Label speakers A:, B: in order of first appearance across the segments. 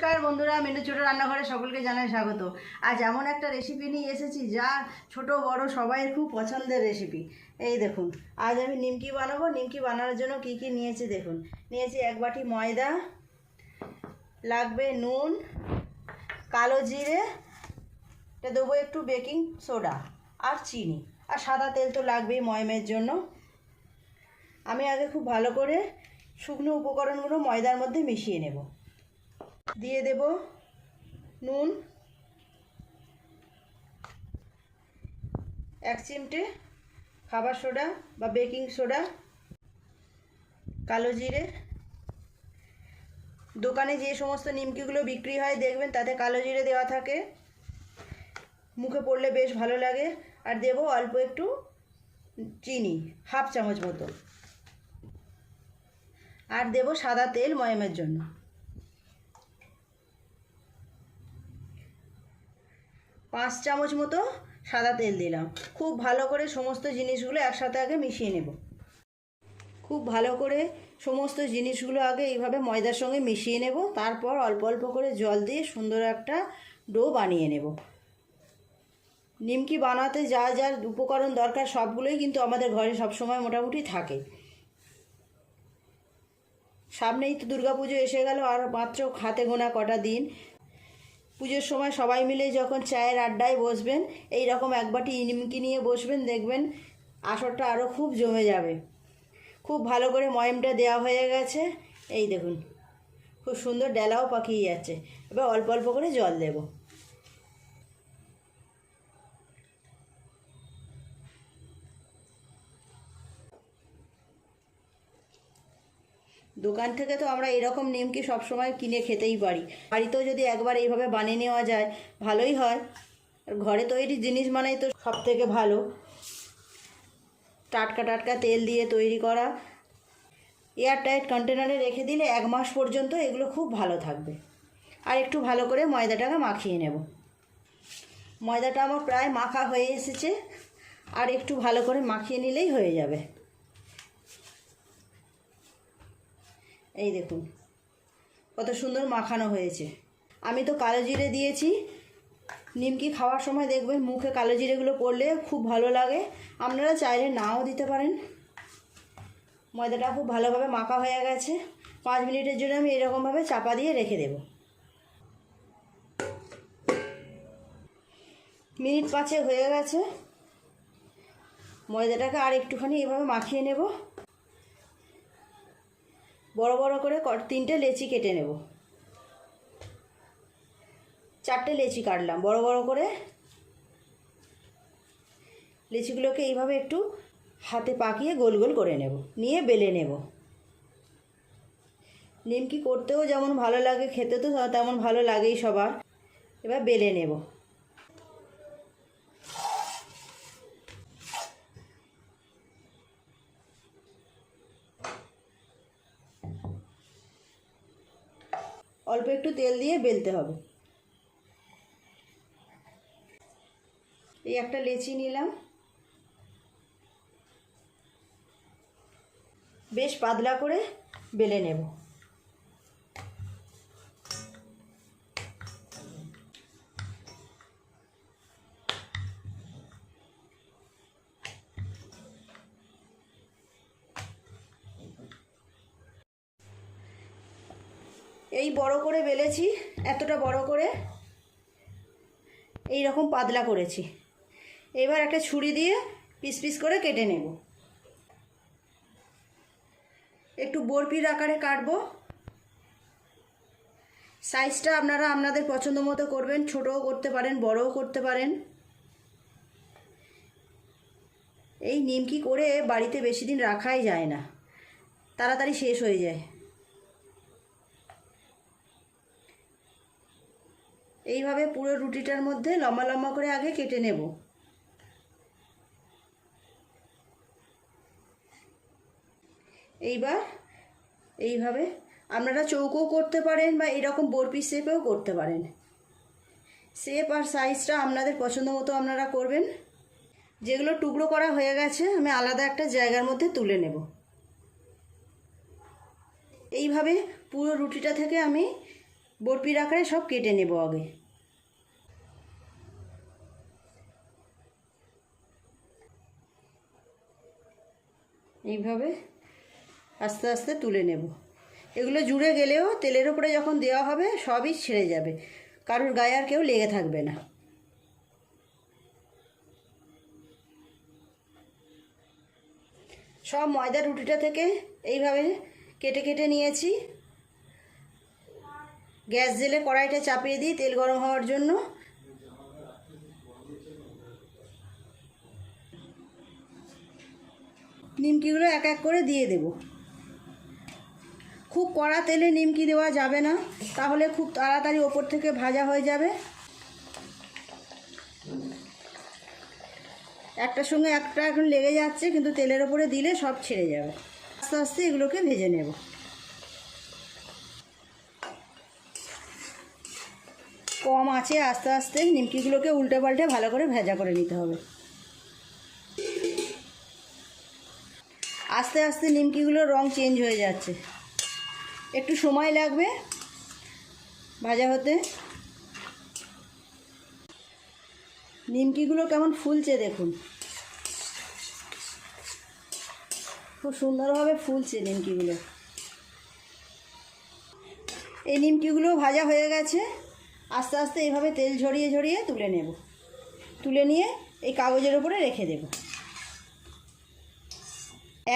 A: নমস্কার বন্ধুরা, মেনু ছোটো রান্নাঘরে সকলকে জানাই স্বাগত। আজ এমন একটা রেসিপি নিয়ে এসেছি যা ছোট বড় সবাইয়ের খুব পছন্দের রেসিপি। এই দেখুন, আজ আমি নিমকি বানাবো। নিমকি বানানোর জন্য কি কি নিয়েছি দেখুন। নিয়েছি 1 বাটি ময়দা, লাগবে নুন, কালো জিরে, এটা দেবো একটু বেকিং সোডা আর চিনি, আর সাদা তেল তো লাগবেই ময়মের জন্য। আমি আগে খুব ভালো করে শুকনো উপকরণগুলো ময়দার মধ্যে মিশিয়ে নেব। দিয়ে দেব নুন, 1 চিমটে খাবার সোডা বা বেকিং সোডা, কালো জিরে। দোকানে যে সমস্ত নিমকিগুলো বিক্রি হয় দেখবেন তাতে কালো জিরে দেওয়া থাকে, মুখে পড়লে বেশ ভালো লাগে। আর দেব অল্প একটু চিনি, 1/2 চামচ মতো। আর দেব সাদা তেল ময়মের জন্য। 5 চামচ মতো সাদা তেল দিলাম। খুব ভালো করে সমস্ত জিনিসগুলো একসাথে আগে মিশিয়ে নেব। খুব ভালো করে সমস্ত জিনিসগুলো আগে এইভাবে ময়দার সঙ্গে মিশিয়ে নেব। তারপর অল্প অল্প করে জল দিয়ে সুন্দর একটা ডো বানিয়ে নেব। নিমকি বানাতে যা যা উপকরণ দরকার সবগুলোই কিন্তু আমাদের ঘরে সবসময় মোটামুটি থাকে। সামনেই তো দুর্গাপুজো এসে গেল, আর মাত্র হাতে গোনা কটা দিন। পুজোর সময় সবাই মিলে যখন চায়ের আড্ডায় বসবেন, এই রকম 1 বাটি নিমকি নিয়ে বসবেন, দেখবেন আসরটা আরও খুব জমে যাবে। খুব ভালো করে ময়মটা দেওয়া হয়ে গেছে। এই দেখুন, খুব সুন্দর ডেলাও পাকিয়ে যাচ্ছে। এবার অল্প অল্প করে জল দেব। দোকান থেকে তো আমরা এরকম নিমকি সবসময় কিনে খেতেই পারি। বাড়িতেও যদি একবার এইভাবে বানিয়ে নেওয়া যায় ভালোই হয়। আর ঘরে তৈরি জিনিস মানেই তো সব থেকে ভালো। টাটকা টাটকা তেল দিয়ে তৈরি করা। এয়ারটাইট কন্টেনারে রেখে দিলে 1 মাস পর্যন্ত এগুলো খুব ভালো থাকবে। আর একটু ভালো করে ময়দাটাকে মাখিয়ে নেব। ময়দাটা আমার প্রায় মাখা হয়ে এসেছে, আর একটু ভালো করে মাখিয়ে নিলেই হয়ে যাবে। এই দেখুন কত সুন্দর মাখানো হয়েছে। আমি তো কালো জিরে দিয়েছি। নিমকি খাওয়ার সময় দেখবেন মুখে কালো জিরেগুলো পড়লে খুব ভালো লাগে। আপনারা চাইলে নাও দিতে পারেন। ময়দাটা খুব ভালোভাবে মাখা হয়ে গেছে। 5 মিনিটের জন্য আমি এরকমভাবে চাপা দিয়ে রেখে দেব। মিনিট 5 হয়ে গেছে। ময়দাটাকে আর একটুখানি এইভাবে মাখিয়ে নেব। বড় বড় করে 3টে লেচি কেটে নেব। 4টে লেচি কাটলাম বড় বড় করে। লেচিগুলোকে এইভাবে একটু হাতে পাকিয়ে গোল গোল করে নেব, নিয়ে বেলে নেব। নিমকি করতেও যেমন ভালো লাগে, খেতে তো তেমন ভালো লাগেই সবার। এবার বেলে নেব। অল্প একটু তেল দিয়ে বেলতে হবে। এই একটা লেচি নিলাম, বেশ পাতলা করে বেলে নেব। এই বড় করে বেলেছি, এতটা বড় করে এই রকম পাতলা করেছি। এবার একটা ছুরি দিয়ে পিস পিস করে কেটে নেব। একটু বরফির আকারে কাটবো। সাইজটা আপনারা আপনাদের পছন্দ মতো করবেন, ছোটও করতে পারেন, বড়ও করতে পারেন। এই নিমকি করে বাড়িতে বেশি দিন রাখাই যায় না, তাড়াতাড়ি শেষ হয়ে যায়। এইভাবে পুরো রুটিটার মধ্যে লম্বা লম্বা করে আগে কেটে নেব। এইবার এইভাবে আপনারা চৌকো করতে পারেন বা এরকম বরফি শেপেও করতে পারেন। শেপ আর সাইজটা আপনাদের পছন্দ মতো আপনারা করবেন। যেগুলো টুকরো করা হয়ে গেছে আমি আলাদা একটা জায়গার মধ্যে তুলে নেব। এইভাবে পুরো রুটিটা থেকে আমি বরফির আকারে সব কেটে নেব আগে। এইভাবে আস্তে আস্তে তুলে নেব। এগুলো জুড়ে গেলেও তেলের উপরে যখন দেওয়া হবে সবই ছেড়ে যাবে, কারোর গায়ে আর কেউ লেগে থাকবে না। সব ময়দা রুটিটা থেকে এইভাবে কেটে কেটে নিয়েছি। গ্যাস জেলে কড়াইটা চাপিয়ে দিই তেল গরম হওয়ার জন্য। নিমকিগুলো এক এক করে দিয়ে দেব। খুব কড়া তেলে নিমকি দেওয়া যাবে না, তাহলে খুব তাড়াতাড়ি ওপর থেকে ভাজা হয়ে যাবে। একটার সঙ্গে একটা এখন লেগে যাচ্ছে, কিন্তু তেলের ওপরে দিলে সব ছেড়ে যাবে। আস্তে আস্তে এগুলোকে ভেজে নেব। কম আঁচে আস্তে আস্তে নিমকিগুলোকে উল্টে পাল্টে ভালো করে ভাজা করে নিতে হবে। আস্তে আস্তে নিমকিগুলোর রং চেঞ্জ হয়ে যাচ্ছে, একটু সময় লাগবে ভাজা হতে। নিমকিগুলো কেমন ফুলছে দেখুন, খুব সুন্দরভাবে ফুলছে নিমকিগুলো। এই নিমকিগুলো ভাজা হয়ে গেছে। আস্তে আস্তে এইভাবে তেল ঝরিয়ে ঝরিয়ে তুলে নেব। তুলে নিয়ে এই কাগজের উপরে রেখে দেব।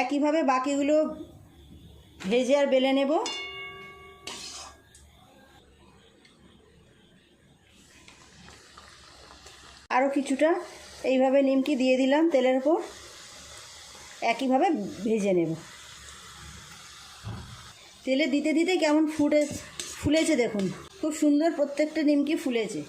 A: একইভাবে বাকিগুলো ভেজে আর বেলে নেব। আরও কিছুটা এইভাবে নিমকি দিয়ে দিলাম তেলের উপর, একইভাবে ভেজে নেব। তেলে দিতে দিতে কেমন ফুলেছে দেখুন, খুব সুন্দর প্রত্যেকটা নিমকি ফুলেছে।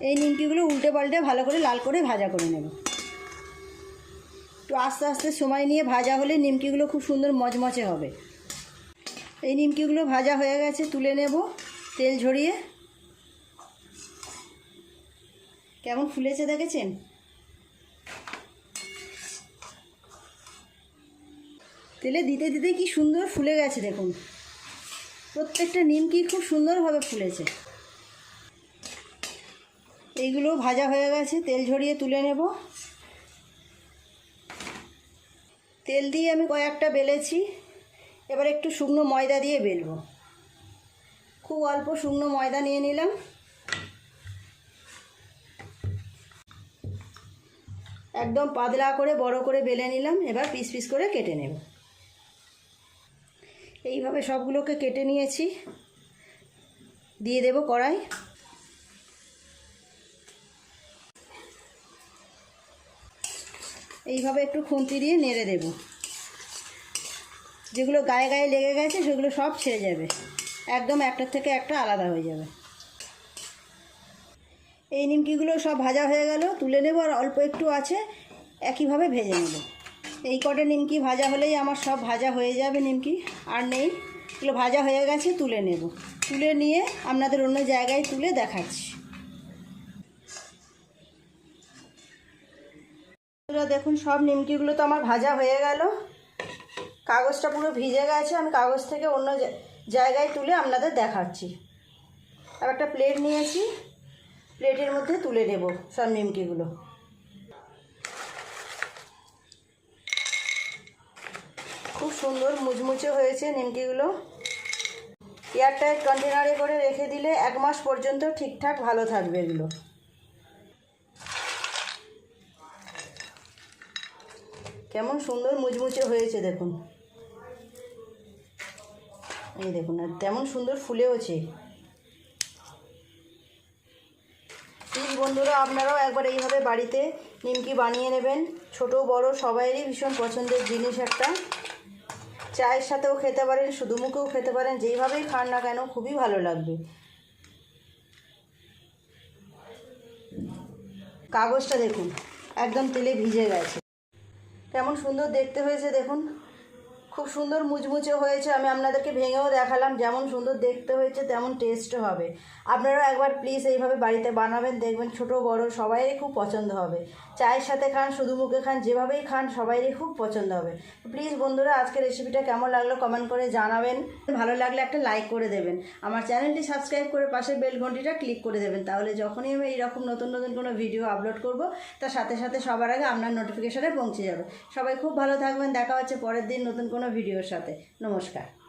A: এই নিমকিগুলো উল্টে পাল্টে ভালো করে লাল করে ভাজা করে নেব। একটু আস্তে আস্তে সময় নিয়ে ভাজা হলে নিমকিগুলো খুব সুন্দর মচমচে হবে। এই নিমকিগুলো ভাজা হয়ে গেছে, তুলে নেব তেল ঝরিয়ে। কেমন ফুলেছে দেখেছেন? তেলে দিতে দিতে কি সুন্দর ফুলে গেছে দেখুন, প্রত্যেকটা নিমকি খুব সুন্দরভাবে ফুলেছে। এইগুলো ভাজা হয়ে গেছে, তেল ঝরিয়ে তুলে নেব। তেল দিয়ে আমি কয়েকটা বেলেছি, এবার একটু শুকনো ময়দা দিয়ে বেলবো। খুব অল্প শুকনো ময়দা নিয়ে নিলাম। একদম পাতলা করে বড় করে বেলে নিলাম। এবার পিস পিস করে কেটে নেব। এইভাবে সবগুলোকে কেটে নিয়েছি, দিয়ে দেব কড়াই। এইভাবে একটু খুন্তি দিয়ে নেড়ে দেব। যেগুলো গায়ে গায়ে লেগে গেছে সেগুলো সব ছেড়ে যাবে, একদম একটার থেকে একটা আলাদা হয়ে যাবে। এই নিমকিগুলো সব ভাজা হয়ে গেল, তুলে নেব। আর অল্প একটু আছে, একইভাবে ভেজে নেব। এই কটা নিমকি ভাজা হলেই আমার সব ভাজা হয়ে যাবে নিমকি, আর নেই। এগুলো ভাজা হয়ে গেছে, তুলে নেব। তুলে নিয়ে আপনাদের অন্য জায়গায় তুলে দেখাচ্ছি। দেখুন সব নিমকিগুলো তো আমার ভাজা হয়ে গেল। কাগজটা পুরো ভিজে গেছে, আমি কাগজ থেকে অন্য জায়গায় তুলে আপনাদের দেখাচ্ছি। আর একটা প্লেট নিয়েছি, প্লেটের মধ্যে তুলে নেব সব নিমকিগুলো। খুব সুন্দর মুচমুচে হয়েছে নিমকিগুলো। এয়ারটাইট কন্টেনারে করে রেখে দিলে 1 মাস পর্যন্ত ঠিকঠাক ভালো থাকবে এগুলো। কেমন সুন্দর মুচমুচে হয়েছে দেখুন। এই দেখুন, আর তেমন সুন্দর ফুলেওছে। প্লিজ বন্ধুরা, আপনারাও একবার এইভাবে বাড়িতে নিমকি বানিয়ে নেবেন। ছোট বড় সবাইয়েরই ভীষণ পছন্দের জিনিস একটা। চায়ের সাথেও খেতে পারেন, শুধু মুখেও খেতে পারেন, যেইভাবেই খান না কেন খুবই ভালো লাগবে। কাগজটা দেখুন একদম তেলে ভিজে গেছে, কেমন সুন্দর দেখতে হয়েছে দেখুন। খুব সুন্দর মুচমুচে হয়েছে। আমি আপনাদেরকে ভেঙেও দেখালাম, যেমন সুন্দর দেখতে হয়েছে তেমন টেস্টও হবে। আপনারাও একবার প্লিজ এইভাবে বাড়িতে বানাবেন, দেখবেন ছোট বড় সবাইয়েরই খুব পছন্দ হবে। চায়ের সাথে খান, শুধু মুখে খান, যেভাবেই খান সবাইয়েরই খুব পছন্দ হবে। প্লিজ বন্ধুরা, আজকে রেসিপিটা কেমন লাগলো কমেন্ট করে জানাবেন। ভালো লাগলে একটা লাইক করে দেবেন, আমার চ্যানেলটি সাবস্ক্রাইব করে পাশে বেল ঘন্টিটা ক্লিক করে দেবেন, তাহলে যখনই আমি এইরকম নতুন নতুন কোনো ভিডিও আপলোড করব তার সাথে সাথে সবার আগে আপনার নোটিফিকেশনে পৌঁছে যাবে। সবাই খুব ভালো থাকবেন, দেখা হচ্ছে পরের দিন নতুন কোনো ভিডিওর সাথে। নমস্কার।